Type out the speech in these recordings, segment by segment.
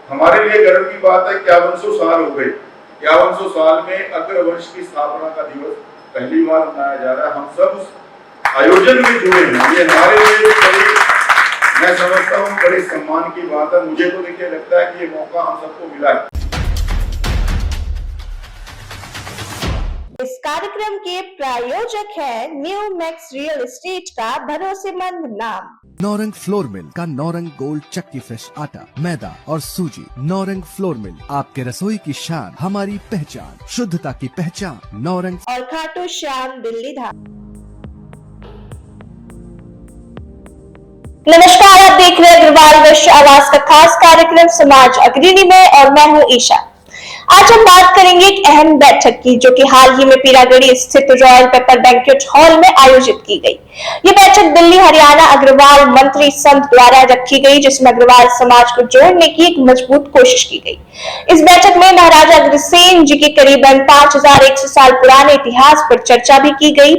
हमारे लिए गर्व की बात है 5100 साल हो गए। 5100 साल में अग्रवंश की स्थापना का दिवस पहली बार मनाया जा रहा है। हम सब उस आयोजन में जुड़े हैं। ये हमारे लिए बड़ी, मैं समझता हूँ बड़े सम्मान की बात है। मुझे तो देखिए लगता है कि ये मौका हम सबको मिला है। इस कार्यक्रम के प्रायोजक है न्यू मैक्स रियल एस्टेट का भरोसेमंद नाम। नौरंग फ्लोर मिल का नौरंग गोल्ड चक्की फ्रेश आटा, मैदा और सूजी। नौरंग फ्लोर मिल, आपके रसोई की शान, हमारी पहचान, शुद्धता की पहचान। नौरंग और खाटू श्याम दिल्ली धाम। नमस्कार, आप देख रहे हैं अग्रवाल विश्व आवास का खास कार्यक्रम समाज अग्रणी में, और मैं हूं ईशा। आज हम बात करेंगे एक अहम बैठक की, जो कि हाल ही में पीरागढ़ी स्थित रॉयल पेपर बैंक्वेट हॉल में आयोजित की गई। ये बैठक दिल्ली हरियाणा अग्रवाल मंत्री संघ द्वारा रखी गई, जिसमें अग्रवाल समाज को जोड़ने की एक मजबूत कोशिश की गई। इस बैठक में महाराजा अग्रसेन जी के करीबन 5100 साल पुराने इतिहास पर चर्चा भी की गई।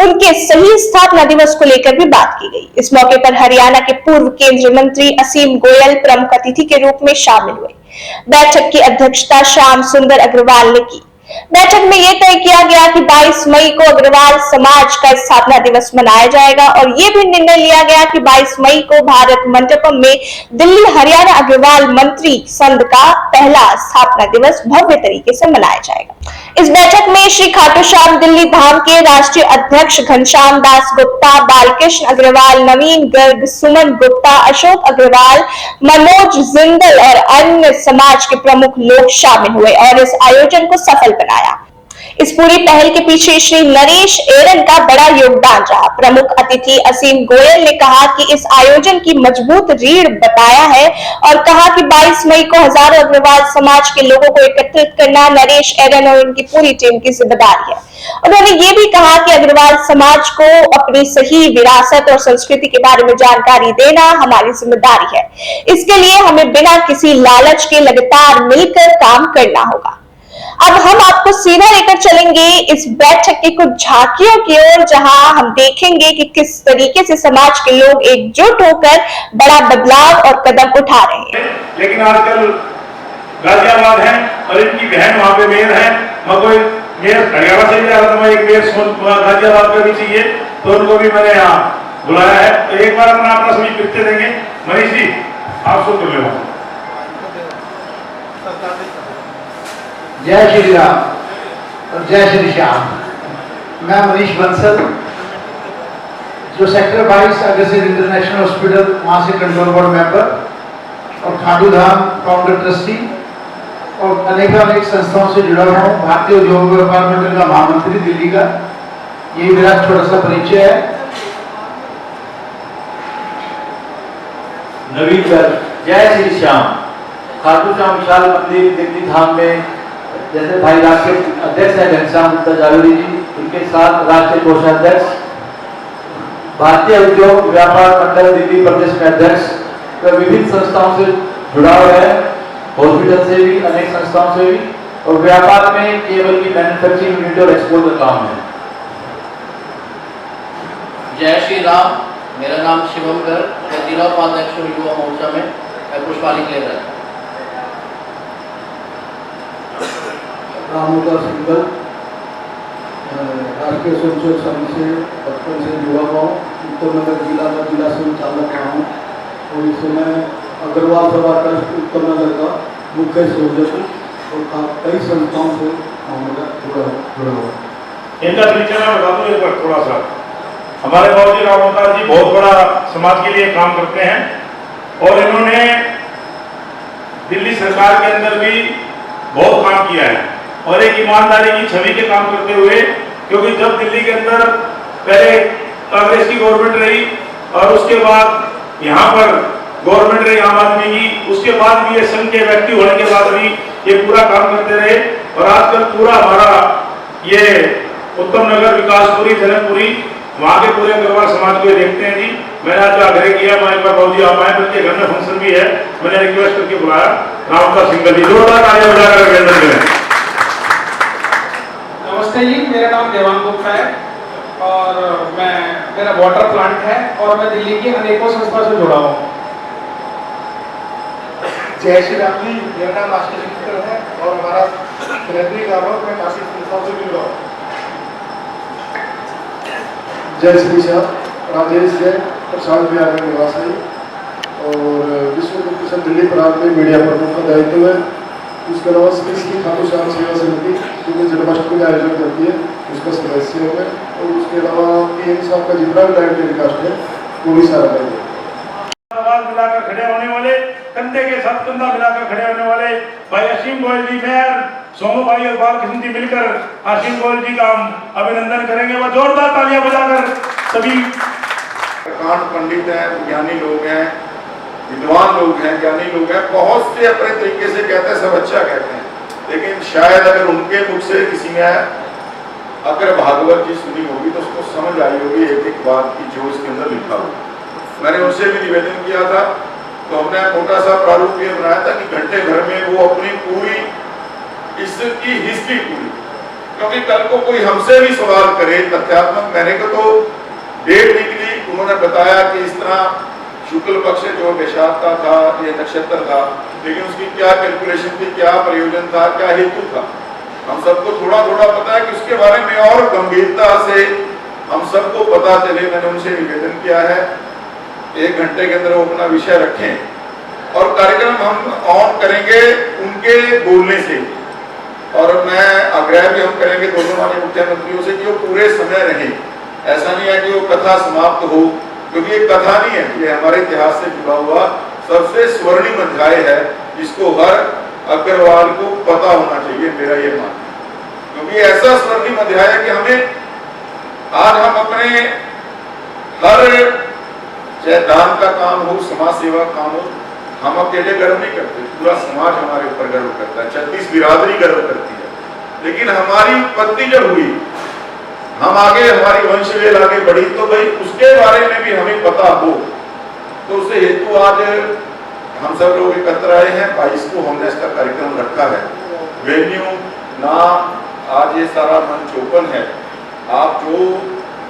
उनके सही स्थापना दिवस को लेकर भी बात की गई। इस मौके पर हरियाणा के पूर्व केंद्रीय मंत्री असीम गोयल प्रमुख अतिथि के रूप में शामिल हुए। बैठक की अध्यक्षता श्याम सुंदर अग्रवाल ने की। बैठक में यह तय किया गया कि 22 मई को अग्रवाल समाज का स्थापना दिवस मनाया जाएगा, और यह भी निर्णय लिया गया कि 22 मई को भारत मंडपम में दिल्ली हरियाणा अग्रवाल मंत्री संघ का पहला स्थापना दिवस भव्य तरीके से मनाया जाएगा। इस बैठक में श्री खाटू श्याम दिल्ली धाम के राष्ट्रीय अध्यक्ष घनश्याम दास गुप्ता, बालकृष्ण अग्रवाल, नवीन गर्ग, सुमन गुप्ता, अशोक अग्रवाल, मनोज जिंदल और अन्य समाज के प्रमुख लोग शामिल हुए और इस आयोजन को सफल बनाया। इस पूरी पहल के पीछे श्री नरेश एरन का बड़ा योगदान रहा। प्रमुख अतिथि असीम गोयल ने कहा कि इस आयोजन की मजबूत रीढ़ बताया है और कहा कि 22 मई को हजारों अग्रवाल समाज के लोगों को एकत्रित करना नरेश एरन और उनकी पूरी टीम की जिम्मेदारी है। उन्होंने ये भी कहा कि अग्रवाल समाज को अपनी सही विरासत और संस्कृति के बारे में जानकारी देना हमारी जिम्मेदारी है। इसके लिए हमें बिना किसी लालच के लगातार मिलकर काम करना होगा। अब हम आपको सीधा लेकर चलेंगे इस बैठक की कुछ झांकियों की ओर, जहां हम देखेंगे कि किस तरीके से समाज के लोग एकजुट होकर बड़ा बदलाव और कदम उठा रहे हैं। लेकिन आजकल गाजियाबाद है और इनकी बहन वहां पे मेयर है। मैं कोई मेयर हरियाणा से जा रहा था, मैं एक मेयर गाजियाबाद का भी चाहिए, तो उनको भी मैंने यहाँ बुलाया है। तो एक बार अपना सभी पिक्चर देंगे। मनीष जी, आप शुरू कर लो। जय श्री राम और जय श्री श्याम। मैं मनीष बंसल, जो सेक्टर 22 अग्रसेन इंटरनेशनल हॉस्पिटल वहाँ से कंट्रोल बोर्ड मेंबर और खाटू धाम फाउंडर ट्रस्टी और अनेक संस्थाओं से जुड़ा हुआ हूँ। भारतीय उद्योग व्यापार मंडल का महामंत्री दिल्ली का, ये मेरा छोटा सा परिचय है। नवीन गर्ग, जय श्री श्याम। खाटू श्याम विशाल मंदिर दिल्ली धाम में जैसे भाई राष्ट्रीय अध्यक्ष है घनश्याम गुप्ता जावेरी जी, उनके साथ राष्ट्रीय कोषाध्यक्ष, भारतीय उद्योग व्यापार मंडल दिल्ली प्रदेश में अध्यक्ष, तो विभिन्न संस्थाओं से जुड़ा हुआ है, हॉस्पिटल से भी, अनेक संस्थाओं से भी, और व्यापार में केवल की मैन्युफैक्चरिंग यूनिट और एक्सपोर्ट का काम है। जय श्री राम। मेरा नाम शिवम गर्ग, मैं जिला उपाध्यक्ष युवा मोर्चा में पुष्पालिक ले रहा है। रामोदा सिंगल, राष्ट्रीय स्वयंसेवक संघ से बचपन से जुड़ा हुआ हूँ। उत्तर नगर जिला का जिला संचालक रहा हूँ और इस समय अग्रवाल सभा ट्रस्ट उत्तर नगर का मुख्य संयोजक और कई संस्थाओं से जुड़ा हुआ। इनका परिचय मैं बता दूं एक बार थोड़ा सा। हमारे बाबूजी रामोदा जी बहुत बड़ा समाज के लिए काम करते हैं और इन्होंने दिल्ली सरकार के अंदर भी बहुत काम किया है और एक ईमानदारी की छवि के काम करते हुए, क्योंकि जब दिल्ली के अंदर पहले कांग्रेस की गवर्नमेंट रही और उसके बाद यहाँ पर गवर्नमेंट रही आम आदमी की, उसके बाद भी ये संघ के व्यक्ति होने के बाद भी ये पूरा काम करते रहे और आजकल पूरा हमारा ये उत्तम नगर, विकासपुरी, जनकपुरी, वहाँ के पूरे अग्रवाल समाज को देखते हैं जी। मैंने आज आग्रह किया, मैं एक बार बाबूजी आप आए, बल्कि घर में फंक्शन भी है, मैंने रिक्वेस्ट करके बुलाया। रामोदा सिंगल जी, जोरदार तालियां बजाकर अभिनंदन करें। नमस्ते जी, मेरा नाम देवांग गुप्ता है और मेरा वाटर प्लांट है और मैं दिल्ली की अनेकों संस्था से जुड़ा हूँ। जय श्री राम जी, मेरा नाम आशीष मित्तल है और हमारा सेनेटरी का मैं काशी संस्थान से मिल रहा हूँ। जय श्री श्याम, राजेश जय, प्रसाद बिहार में निवासी और विश्व गुप्त दिल्ली प्रांत में मीडिया प्रमुख का दायित्व है। उसके अलावा श्री खाटू श्याम सेवा समिति जो कि जन्माष्टमी का आयोजन करती है उसका सदस्य हूँ मैं, और उसके अलावा पीएम साहब का जितना भी लाइव टेलीकास्ट है वो भी सारा है। आवाज मिलाकर खड़े होने वाले, कंधे के साथ कंधा मिलाकर खड़े होने वाले भाई असीम गोयल जी, मेयर सोनू भाई और बालकृष्ण जी मिलकर असीम गोयल जी का हम अभिनंदन करेंगे। वह जोरदार तालियां बजाकर सभी प्रकांड पंडित हैं, ज्ञानी लोग हैं, विद्वान लोग हैं, ज्ञानी लोग हैं, बहुत से अपने तरीके से कहते हैं, सब अच्छा कहते हैं, लेकिन शायद अगर उनके मुख से किसी ने अगर भागवत जी सुनी होगी तो उसको समझ आई होगी एक एक बात की जो इसके अंदर लिखा हो। मैंने उनसे भी निवेदन किया था, तो हमने मोटा सा प्रारूप ये बनाया था कि घंटे भर में वो अपनी पूरी इसकी हिस्ट्री पूरी, क्योंकि कल को कोई हमसे भी सवाल करे तथ्यात्मक, मैंने को तो डेट निकली, उन्होंने बताया कि इस तरह शुक्ल पक्ष जो वैशाख का था, ये नक्षत्र था, लेकिन उसकी क्या कैलकुलेशन थी, क्या प्रयोजन था, क्या हेतु था, हम सबको थोड़ा थोड़ा पता है कि उसके बारे में और गंभीरता से हम सबको पता चले। मैंने उनसे निवेदन किया है 1 घंटे के अंदर वो अपना विषय रखें और कार्यक्रम हम ऑन करेंगे उनके बोलने से, और मैं आग्रह भी हम करेंगे दोनों माननीय मुख्यमंत्रियों से कि वो पूरे समय रहे। ऐसा नहीं है कि वो कथा समाप्त हो, क्योंकि ये कथा नहीं है, ये हमारे इतिहास से जुड़ा हुआ सबसे स्वर्णिम अध्याय है जिसको हर अग्रवाल को पता होना चाहिए, मेरा ये मानना है। क्योंकि ऐसा स्वर्णिम अध्याय है कि हमें आज हम अपने हर चाहे दान का काम हो, समाज सेवा काम हो, हम अकेले गर्व नहीं करते, पूरा समाज हमारे ऊपर गर्व करता है, 36 बिरादरी गर्व करती है। लेकिन हमारी उत्पत्ति जब हुई, हम आगे हमारी वंशवेल आगे बढ़ी, तो भाई उसके बारे में भी हमें पता हो, तो उससे हेतु आज हम सब लोग एकत्र आए हैं। 22 को हमने इसका कार्यक्रम रखा है। वेन्यू नाम आज ये सारा मंच ओपन है, आप जो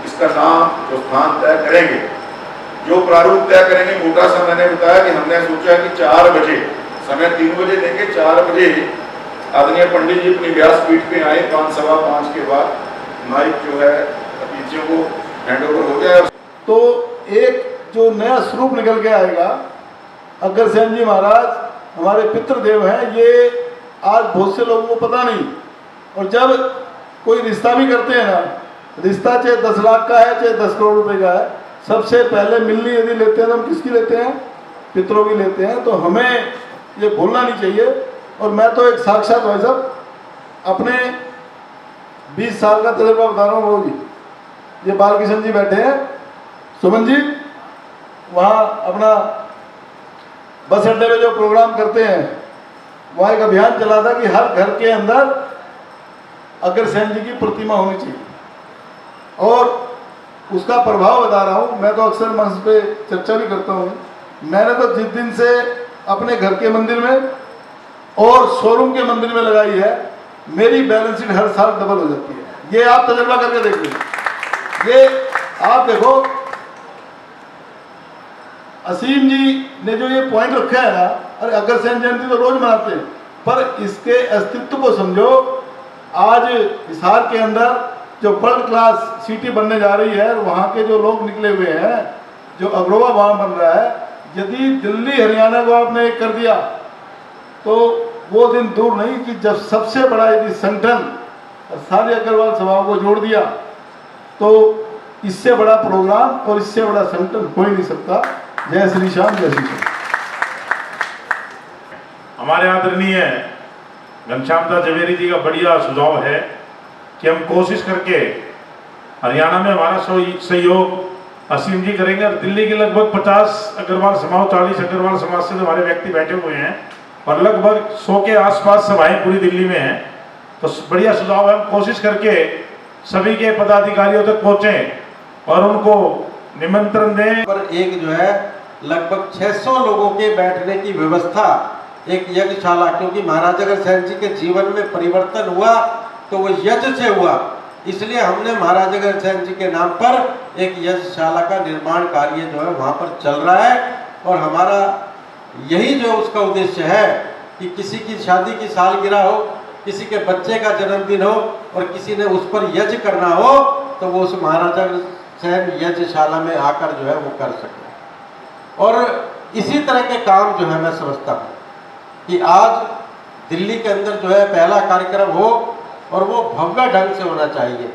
इसका नाम जो स्थान तय करेंगे, जो प्रारूप तय करेंगे, मोटा सा मैंने बताया कि हमने सोचा कि 4 बजे, समय 3 बजे देंगे, 4 बजे आदरणीय पंडित जी अपनी व्यासपीठ पे आए, 5 सवा 5 के बाद माइक जो है अतिथियों को हैंड ओवर हो जाए। तो एक जो नया स्वरूप निकल के आएगा, अग्रसेन जी महाराज हमारे पितृदेव हैं, ये आज बहुत से लोगों को पता नहीं। और जब कोई रिश्ता भी करते हैं ना, रिश्ता चाहे 10 लाख का है चाहे 10 करोड़ रुपए का है, सबसे पहले मिलनी यदि लेते हैं तो हम किसकी लेते हैं? पितरों की लेते हैं। तो हमें ये भूलना नहीं चाहिए। और मैं तो एक साक्षात भाई साहब अपने 20 साल का तजुर्बा बता रहा हूँ। जी ये बालकृष्ण जी बैठे हैं, सुमन जी वहाँ अपना बस अड्डे में जो प्रोग्राम करते हैं, वहाँ एक अभियान चला था कि हर घर के अंदर अग्रसेन जी की प्रतिमा होनी चाहिए। और उसका प्रभाव बता रहा हूँ, मैं तो अक्सर मंच पे चर्चा भी करता हूँ। मैंने तो जिस दिन से अपने घर के मंदिर में और शोरूम के मंदिर में लगाई है, मेरी बैलेंस शीट हर साल डबल हो जाती है। ये आप तजुर्बा करके देखिए। ये आप देखो, असीम जी ने जो ये पॉइंट रखा है ना, अरे अग्रसेन जयंती तो रोज मनाते हैं, पर इसके अस्तित्व को समझो। आज हिसार के अंदर जो वर्ल्ड क्लास सिटी बनने जा रही है, वहाँ के जो लोग निकले हुए हैं, जो अग्रवा वहाँ बन रहा है, यदि दिल्ली हरियाणा को आपने एक कर दिया तो वो दिन दूर नहीं कि जब सबसे बड़ा यदि संगठन सारी अग्रवाल सभाओं को जोड़ दिया, तो इससे बड़ा प्रोग्राम और इससे बड़ा संगठन हो ही नहीं सकता। जय श्री श्याम, जय श्री श्याम। हमारे आदरणीय घनश्याम दास जवेरी जी का बढ़िया सुझाव है कि हम कोशिश करके हरियाणा में हमारा सहयोग असीम जी करेंगे, और दिल्ली के लगभग 50 अग्रवाल समाज, 40 अग्रवाल समाज से हमारे व्यक्ति बैठे हुए हैं, और लगभग 100 के आसपास सभाएं पूरी दिल्ली में हैं। तो बढ़िया सुझाव है, हम कोशिश करके सभी के पदाधिकारियों तक पहुंचें और उनको निमंत्रण दें। पर एक जो है लगभग 600 लोगों के बैठने की व्यवस्था, एक यज्ञशाला, क्योंकि महाराजा अग्रसेन जी के जीवन में परिवर्तन हुआ तो वो यज्ञ से हुआ, इसलिए हमने महाराजा अग्रसेन जी के नाम पर एक यज्ञशाला का निर्माण कार्य जो है वहाँ पर चल रहा है। और हमारा यही जो उसका उद्देश्य है कि किसी की शादी की सालगिरह हो, किसी के बच्चे का जन्मदिन हो और किसी ने उस पर यज्ञ करना हो तो वो उस महाराजा सहन यज्ञशाला में आकर जो है वो कर सके। और इसी तरह के काम जो है मैं समझता हूँ कि आज दिल्ली के अंदर जो है पहला कार्यक्रम हो और वो भव्य ढंग से होना चाहिए।